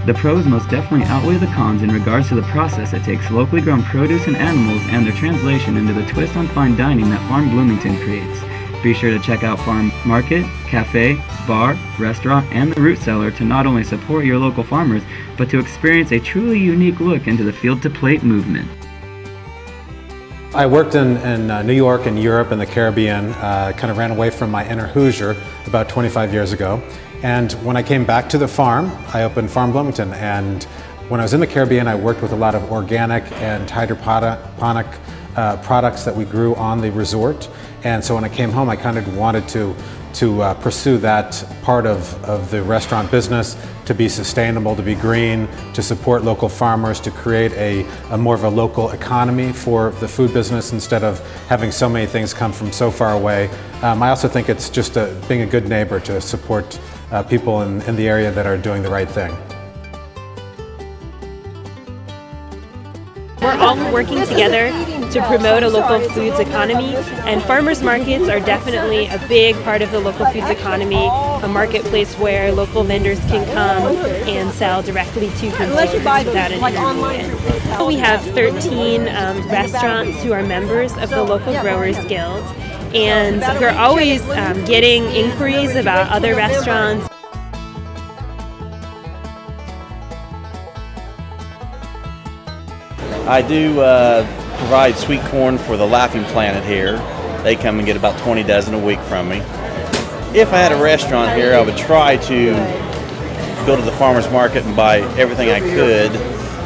The pros most definitely outweigh the cons in regards to the process it takes locally grown produce and animals and their translation into the twist on fine dining that Farm Bloomington creates. Be sure to check out Farm Market, Cafe, Bar, Restaurant, and the Root Cellar to not only support your local farmers, but to experience a truly unique look into the field-to-plate movement. I worked in New York and Europe and the Caribbean, kind of ran away from my inner Hoosier about 25 years ago. And when I came back to the farm, I opened Farm Bloomington. And when I was in the Caribbean, I worked with a lot of organic and hydroponic products that we grew on the resort. And so when I came home, I kind of wanted to pursue that part of the restaurant business, to be sustainable, to be green, to support local farmers, to create a more of a local economy for the food business instead of having so many things come from so far away. I also think it's just being a good neighbor to support people in the area that are doing the right thing. We're all working together to promote a local foods economy, and farmers markets are definitely a big part of the local foods economy, a marketplace where local vendors can come and sell directly to consumers without an intermediate. We have 13 restaurants who are members of the local Growers Guild, and we're always getting inquiries about other restaurants. I do provide sweet corn for the Laughing Planet here. They come and get about 20 dozen a week from me. If I had a restaurant here, I would try to go to the farmer's market and buy everything I could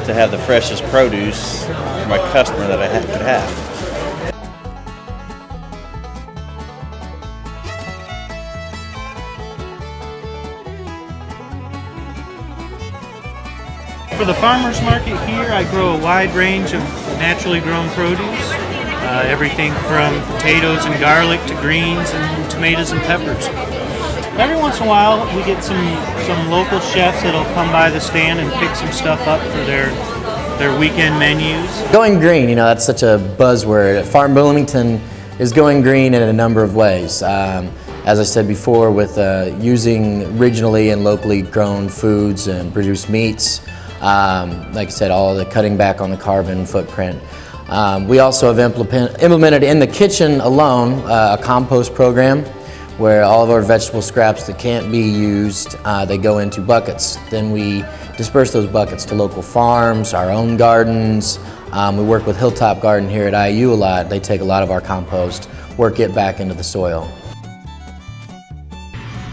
to have the freshest produce for my customer that I could have. For the farmers market here, I grow a wide range of naturally grown produce, everything from potatoes and garlic to greens and tomatoes and peppers. Every once in a while, we get some local chefs that'll come by the stand and pick some stuff up for their weekend menus. Going green, you know, that's such a buzzword. Farm Bloomington is going green in a number of ways. As I said before, with using regionally and locally grown foods and produced meats. Like I said, all the cutting back on the carbon footprint. We also have implemented in the kitchen alone a compost program where all of our vegetable scraps that can't be used, they go into buckets. Then we disperse those buckets to local farms, our own gardens. We work with Hilltop Garden here at IU a lot. They take a lot of our compost, work it back into the soil.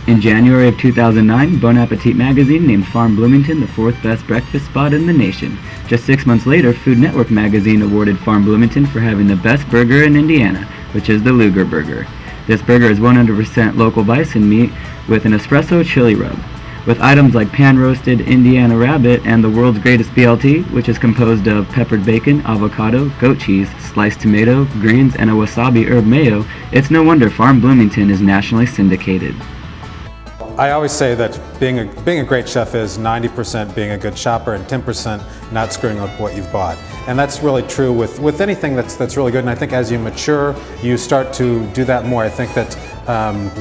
In January of 2009, Bon Appetit magazine named Farm Bloomington the 4th best breakfast spot in the nation. Just 6 months later, Food Network magazine awarded Farm Bloomington for having the best burger in Indiana, which is the Luger Burger. This burger is 100% local bison meat with an espresso chili rub, with items like pan-roasted Indiana rabbit and the world's greatest BLT, which is composed of peppered bacon, avocado, goat cheese, sliced tomato, greens, and a wasabi herb mayo. It's no wonder Farm Bloomington is nationally syndicated. I always say that being a great chef is 90% being a good shopper and 10% not screwing up what you've bought. And that's really true with anything that's really good. And I think as you mature, you start to do that more. I think that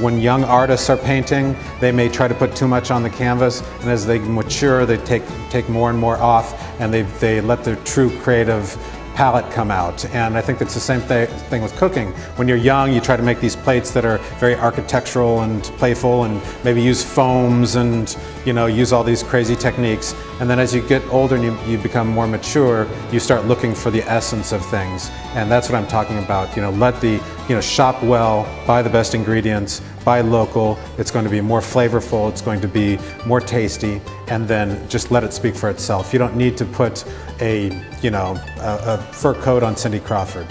when young artists are painting, they may try to put too much on the canvas, and as they mature, they take more and more off, and they let their true creative palette come out. And I think that's the same thing with cooking. When you're young, you try to make these plates that are very architectural and playful, and maybe use foams and use all these crazy techniques. And then as you get older and you become more mature, you start looking for the essence of things. And that's what I'm talking about. Shop well, buy the best ingredients, buy local. It's going to be more flavorful, it's going to be more tasty, and then just let it speak for itself. You don't need to put a fur coat on Cindy Crawford.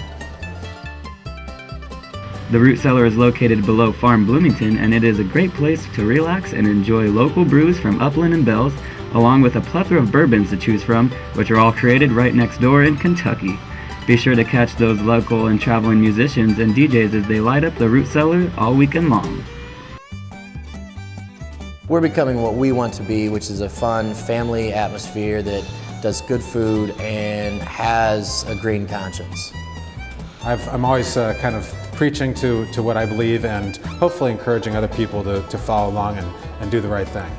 The Root Cellar is located below Farm Bloomington, and it is a great place to relax and enjoy local brews from Upland and Bells, along with a plethora of bourbons to choose from, which are all created right next door in Kentucky. Be sure to catch those local and traveling musicians and DJs as they light up the Root Cellar all weekend long. We're becoming what we want to be, which is a fun family atmosphere that does good food and has a green conscience. I'm always kind of preaching to what I believe and hopefully encouraging other people to follow along and do the right thing.